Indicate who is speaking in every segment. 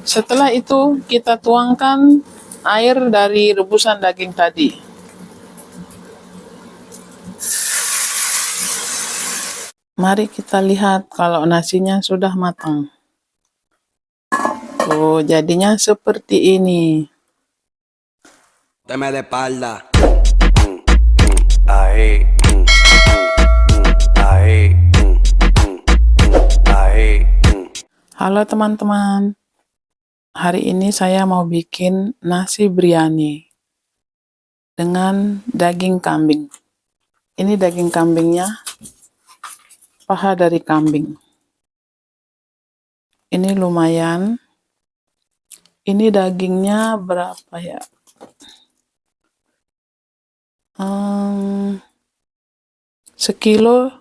Speaker 1: Setelah itu kita tuangkan air dari rebusan daging tadi. Mari kita lihat kalau nasinya sudah matang. Tuh, jadinya seperti ini.
Speaker 2: Deme de espalda. Ahí. Ahí. Ahí.
Speaker 1: Halo teman-teman. Hari ini saya mau bikin nasi biryani dengan daging kambing. Ini daging kambingnya, paha dari kambing. Ini lumayan. Ini dagingnya berapa ya? Sekilo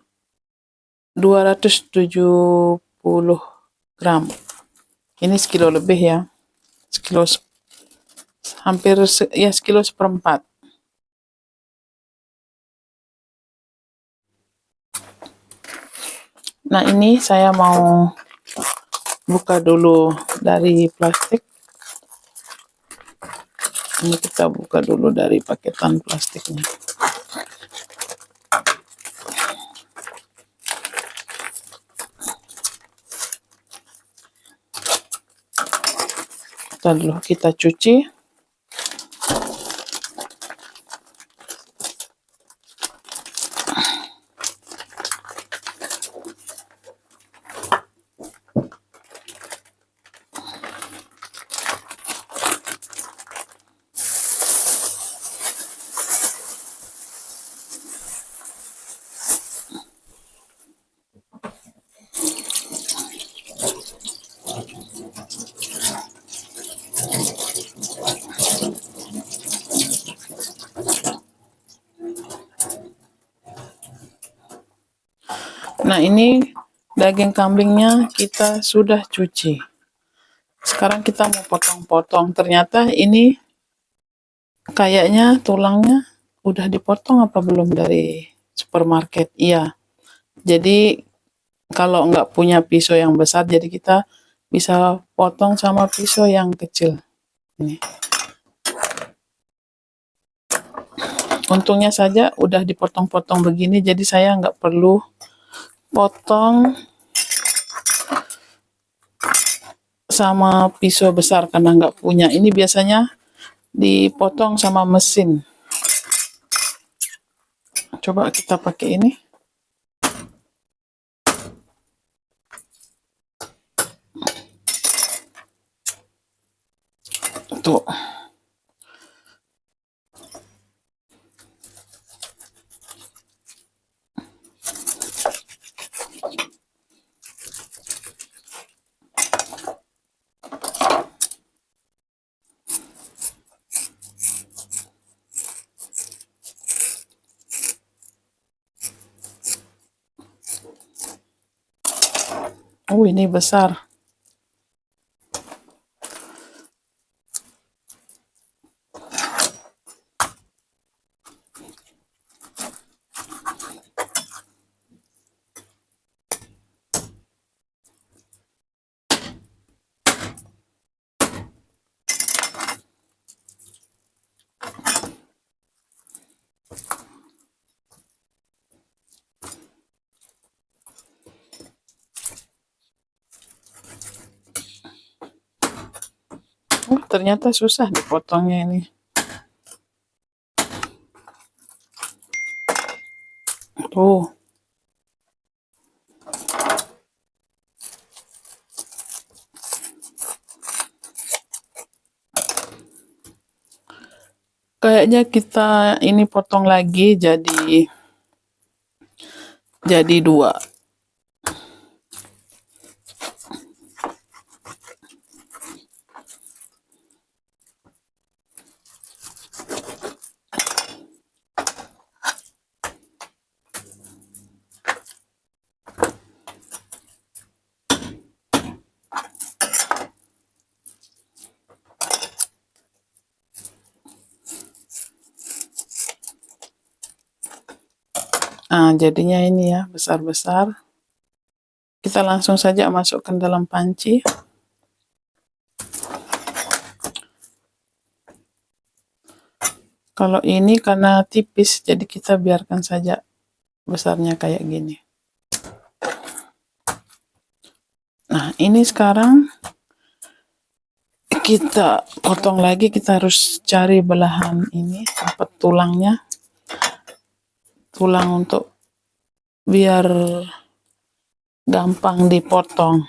Speaker 1: 270 gram. Ini sekilo lebih ya. Sekilo hampir sekilo seperempat. Nah, ini saya mau buka dulu dari plastik. Ini kita buka dulu dari paketan plastiknya. Lalu kita cuci. Nah, ini daging kambingnya kita sudah cuci. Sekarang kita mau potong-potong. Ternyata ini kayaknya tulangnya udah dipotong apa belum dari supermarket. Iya. Jadi kalau nggak punya pisau yang besar, jadi kita bisa potong sama pisau yang kecil. Ini. Untungnya saja udah dipotong-potong begini, jadi saya nggak perlu potong sama pisau besar karena nggak punya. Ini biasanya dipotong sama mesin. Coba kita pakai ini. Tuh. Ini besar. Ternyata susah dipotongnya ini. Tuh. Kayaknya kita ini potong lagi jadi dua. Nah, jadinya ini ya, besar-besar. Kita langsung saja masukkan dalam panci. Kalau ini karena tipis, jadi kita biarkan saja besarnya kayak gini. Nah, ini sekarang kita potong lagi, kita harus cari belahan ini, apa tulangnya. Tulang untuk biar gampang dipotong.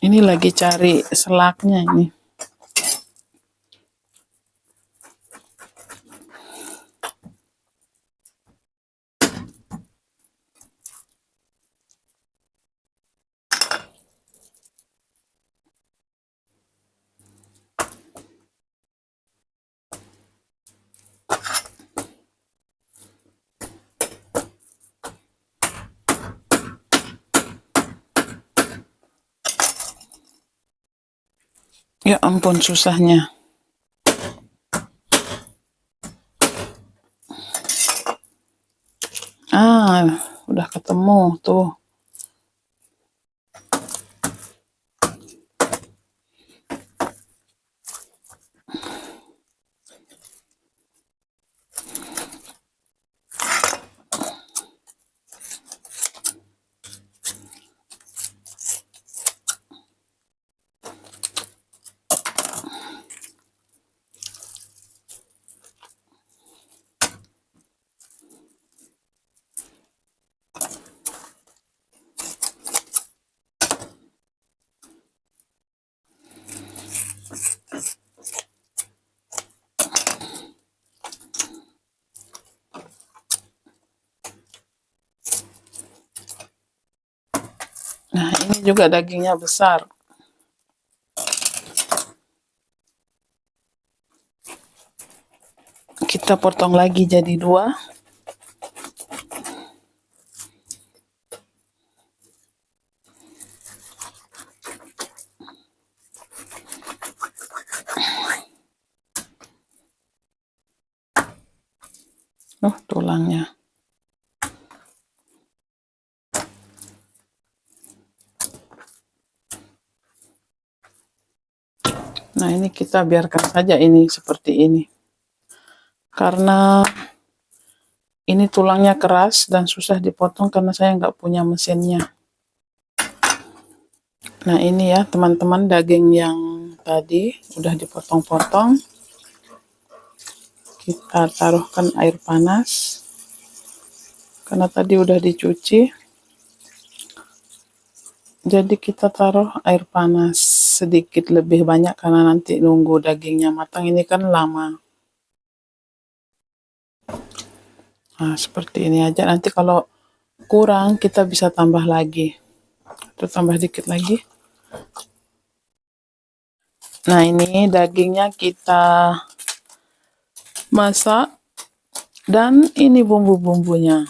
Speaker 1: Ini lagi cari selaknya ini. Ya ampun susahnya. Udah ketemu tuh. Nah, ini juga dagingnya besar. Kita potong lagi jadi 2. Tulangnya. Nah, ini kita biarkan saja ini seperti ini. Karena ini tulangnya keras dan susah dipotong karena saya nggak punya mesinnya. Nah, ini ya teman-teman daging yang tadi udah dipotong-potong. Kita taruhkan air panas. Karena tadi udah dicuci. Jadi kita taruh air panas sedikit lebih banyak karena nanti nunggu dagingnya matang, ini kan lama. Nah, seperti ini aja. Nanti kalau kurang kita bisa tambah lagi. Atau tambah dikit lagi. Nah, ini dagingnya kita masak. Dan ini bumbu-bumbunya.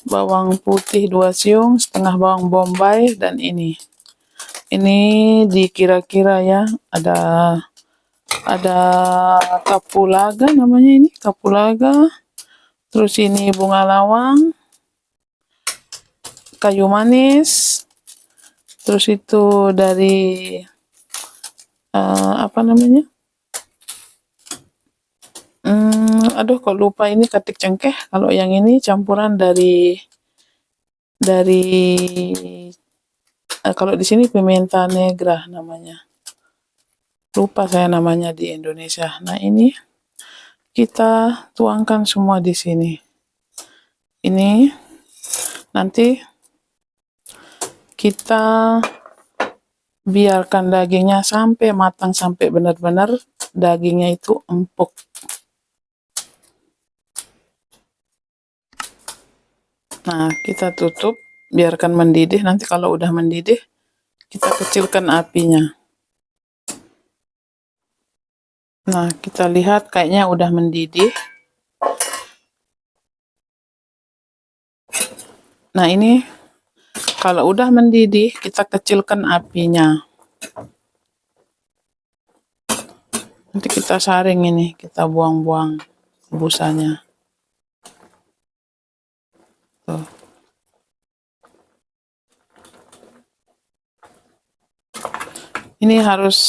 Speaker 1: Bawang putih 2 siung, setengah bawang bombay, dan ini. Ini dikira-kira ya, ada kapulaga namanya ini, kapulaga. Terus ini bunga lawang, kayu manis. Terus itu dari apa namanya? Aduh kok lupa, ini katik cengkeh. Kalau yang ini campuran dari kalau di sini pimenta negra namanya. Lupa saya namanya di Indonesia. Nah, ini kita tuangkan semua di sini. Ini nanti kita biarkan dagingnya sampai matang, sampai benar-benar dagingnya itu empuk. Nah, kita tutup, biarkan mendidih. Nanti kalau udah mendidih, kita kecilkan apinya. Nah, kita lihat kayaknya udah mendidih. Nah, ini kalau udah mendidih, kita kecilkan apinya. Nanti kita saring ini, kita buang-buang busanya. Tuh. Ini harus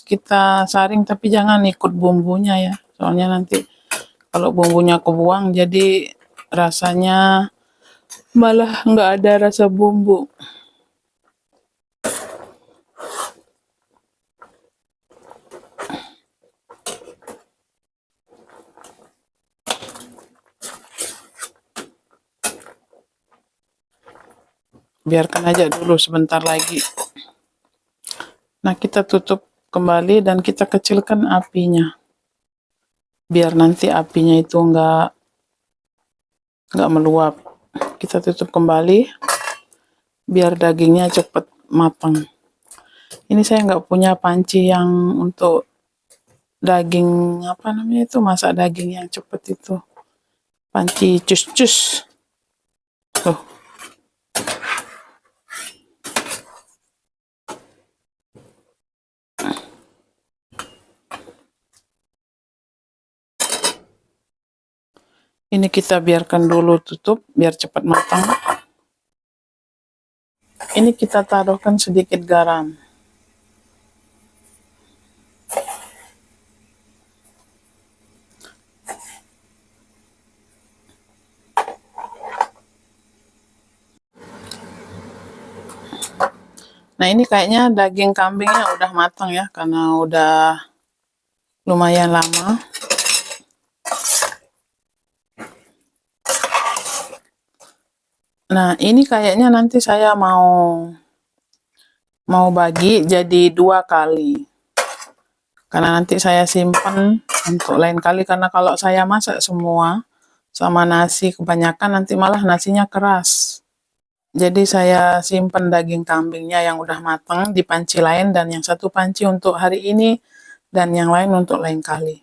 Speaker 1: kita saring, tapi jangan ikut bumbunya ya. Soalnya nanti kalau bumbunya kebuang, jadi rasanya malah nggak ada rasa bumbu. Biarkan aja dulu sebentar lagi. Nah, kita tutup kembali dan kita kecilkan apinya. Biar nanti apinya itu nggak meluap. Kita tutup kembali, biar dagingnya cepat matang. Ini saya nggak punya panci yang untuk daging, apa namanya itu, masak daging yang cepat itu. Panci cus-cus. Tuh. Ini kita biarkan dulu tutup, biar cepat matang. Ini kita taruhkan sedikit garam. Nah, ini kayaknya daging kambingnya udah matang ya, karena udah lumayan lama. Nah, ini kayaknya nanti saya mau bagi jadi 2 kali. Karena nanti saya simpan untuk lain kali, karena kalau saya masak semua sama nasi kebanyakan nanti malah nasinya keras. Jadi saya simpan daging kambingnya yang udah matang di panci lain, dan yang satu panci untuk hari ini dan yang lain untuk lain kali.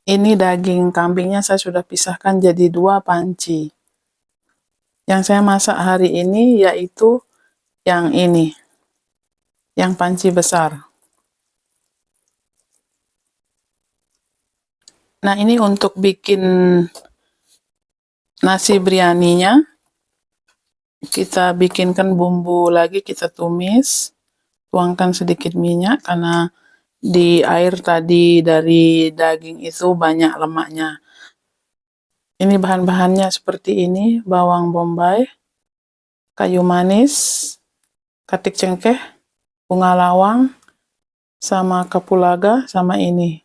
Speaker 1: Ini daging kambingnya saya sudah pisahkan jadi 2 panci. Yang saya masak hari ini yaitu yang ini, yang panci besar. Nah, ini untuk bikin nasi biryaninya, kita bikinkan bumbu lagi, kita tumis, tuangkan sedikit minyak, karena di air tadi dari daging itu banyak lemaknya. Ini bahan-bahannya seperti ini: bawang bombay, kayu manis, katik cengkeh, bunga lawang, sama kapulaga, sama ini.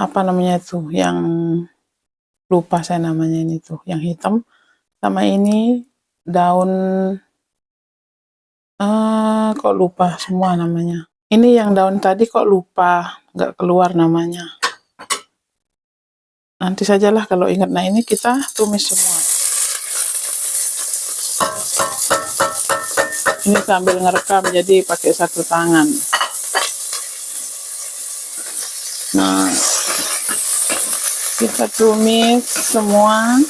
Speaker 1: Apa namanya itu? Yang lupa saya namanya ini tuh, yang hitam. Sama ini daun, kok lupa semua namanya. Ini yang daun tadi kok lupa, nggak keluar namanya. Nanti sajalah kalau ingat. Nah, ini kita tumis semua. Ini sambil ngerekam, jadi pakai satu tangan. Nah, kita tumis semua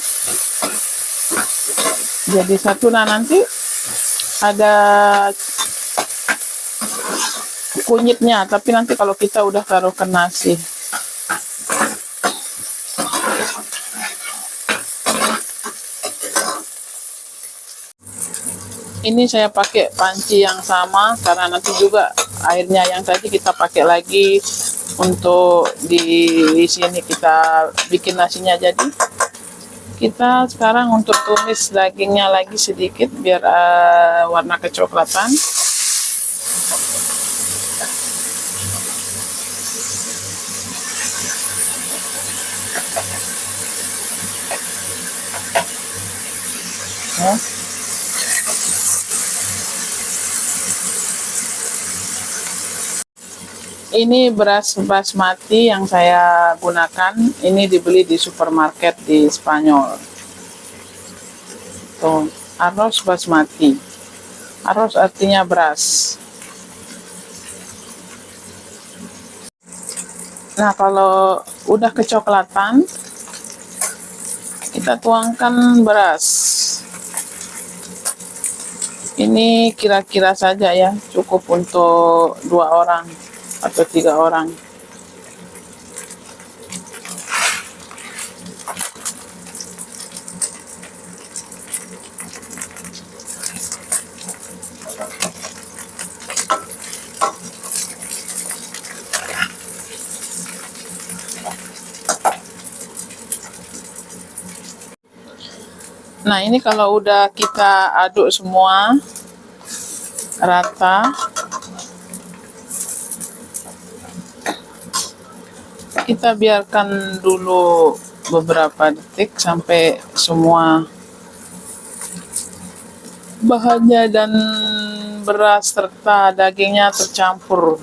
Speaker 1: jadi satu. Nah, nanti ada kunyitnya, tapi nanti kalau kita udah taruh ke nasi. Ini saya pakai panci yang sama, karena nanti juga airnya yang tadi kita pakai lagi untuk di sini kita bikin nasinya. Jadi kita sekarang untuk tumis dagingnya lagi sedikit biar warna kecoklatan. ya. Ini beras basmati yang saya gunakan. Ini dibeli di supermarket di Spanyol. Tuh, arroz basmati. Arroz artinya beras. Nah, kalau udah kecoklatan, kita tuangkan beras. Ini kira-kira saja ya, cukup untuk 2 orang atau 3 orang. Nah, ini kalau udah kita aduk semua rata, kita biarkan dulu beberapa detik sampai semua bahannya dan beras serta dagingnya tercampur.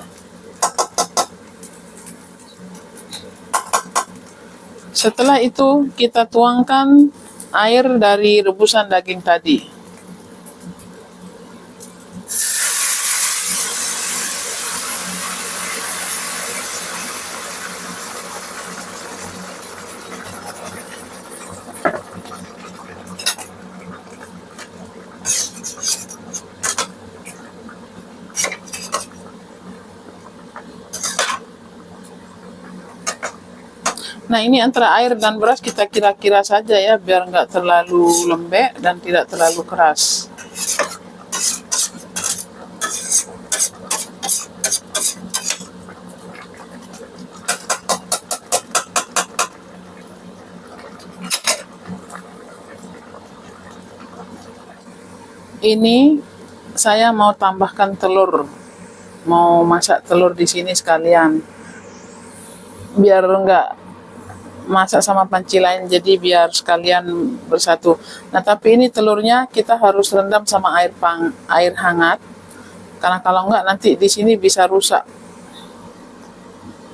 Speaker 1: Setelah itu kita tuangkan air dari rebusan daging tadi. Nah, ini antara air dan beras kita kira-kira saja ya, biar nggak terlalu lembek dan tidak terlalu keras. Ini saya mau tambahkan telur, mau masak telur di sini sekalian, biar nggak masak sama panci lain, jadi biar sekalian bersatu. Nah, tapi ini telurnya kita harus rendam sama air hangat, karena kalau enggak nanti di sini bisa rusak.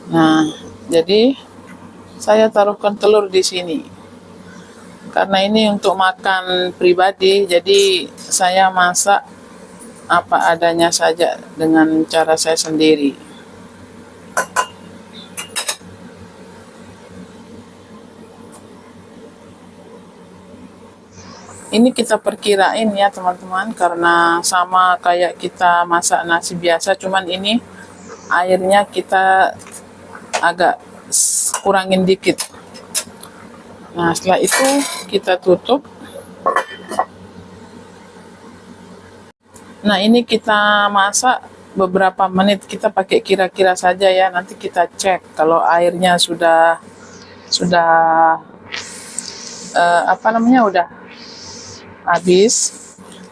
Speaker 1: Nah, jadi saya taruhkan telur di sini. Karena ini untuk makan pribadi, jadi saya masak apa adanya saja dengan cara saya sendiri. Ini kita perkirain ya teman-teman, karena sama kayak kita masak nasi biasa, cuman ini airnya kita agak kurangin dikit. Nah, setelah itu kita tutup. Nah, ini kita masak beberapa menit, kita pakai kira-kira saja ya, nanti kita cek kalau airnya sudah udah habis,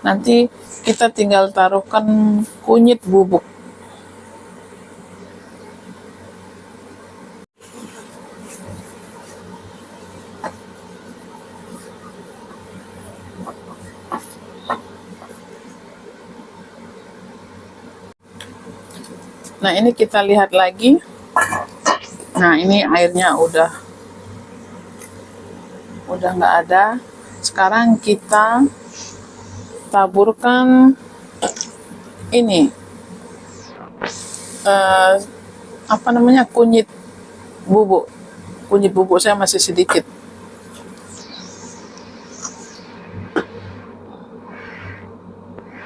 Speaker 1: nanti kita tinggal taruhkan kunyit bubuk. Nah, ini kita lihat lagi. Nah, ini airnya udah nggak ada. Sekarang kita taburkan ini kunyit bubuk. Kunyit bubuk saya masih sedikit.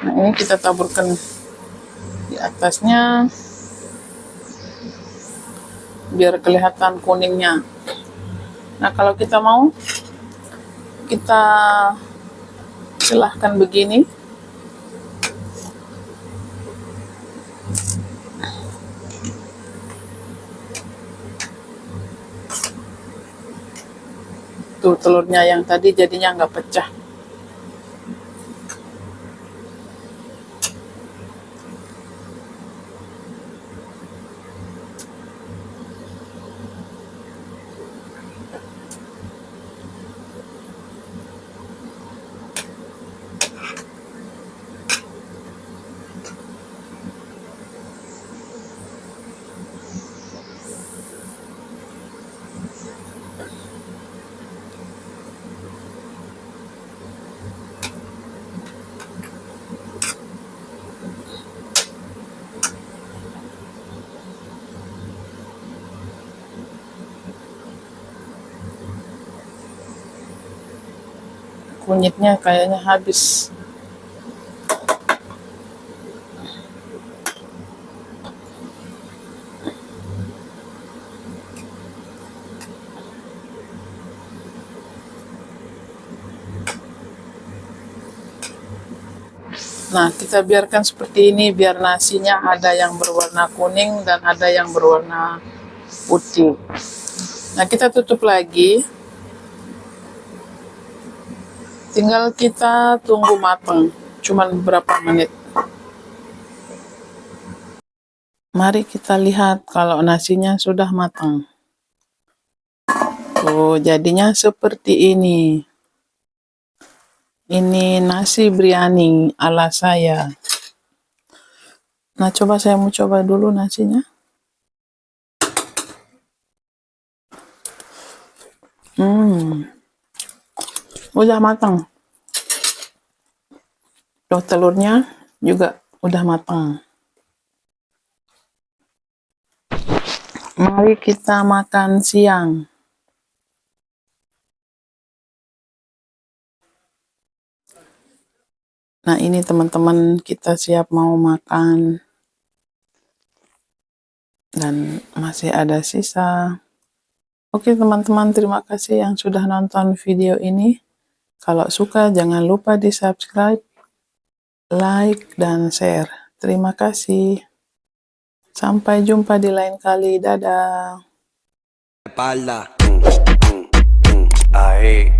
Speaker 1: Nah, ini kita taburkan di atasnya biar kelihatan kuningnya. Nah, kalau kita mau, kita silahkan begini. Tuh, telurnya yang tadi jadinya nggak pecah. kunyitnya kayaknya habis. Nah, kita biarkan seperti ini biar nasinya ada yang berwarna kuning dan ada yang berwarna putih. Nah, kita tutup lagi. Tinggal kita tunggu matang, cuman beberapa menit. Mari kita lihat kalau nasinya sudah matang. Tuh, jadinya seperti ini. Ini nasi biryani ala saya. Nah, coba saya mau coba dulu nasinya. Udah matang. Tuh, telurnya juga udah matang. Mari kita makan siang. Nah, ini teman-teman, kita siap mau makan. Dan masih ada sisa. Oke teman-teman, terima kasih yang sudah nonton video ini. Kalau suka jangan lupa di subscribe, like, dan share. Terima kasih. Sampai jumpa di lain kali. Dadah.
Speaker 2: Espalda. Ahí.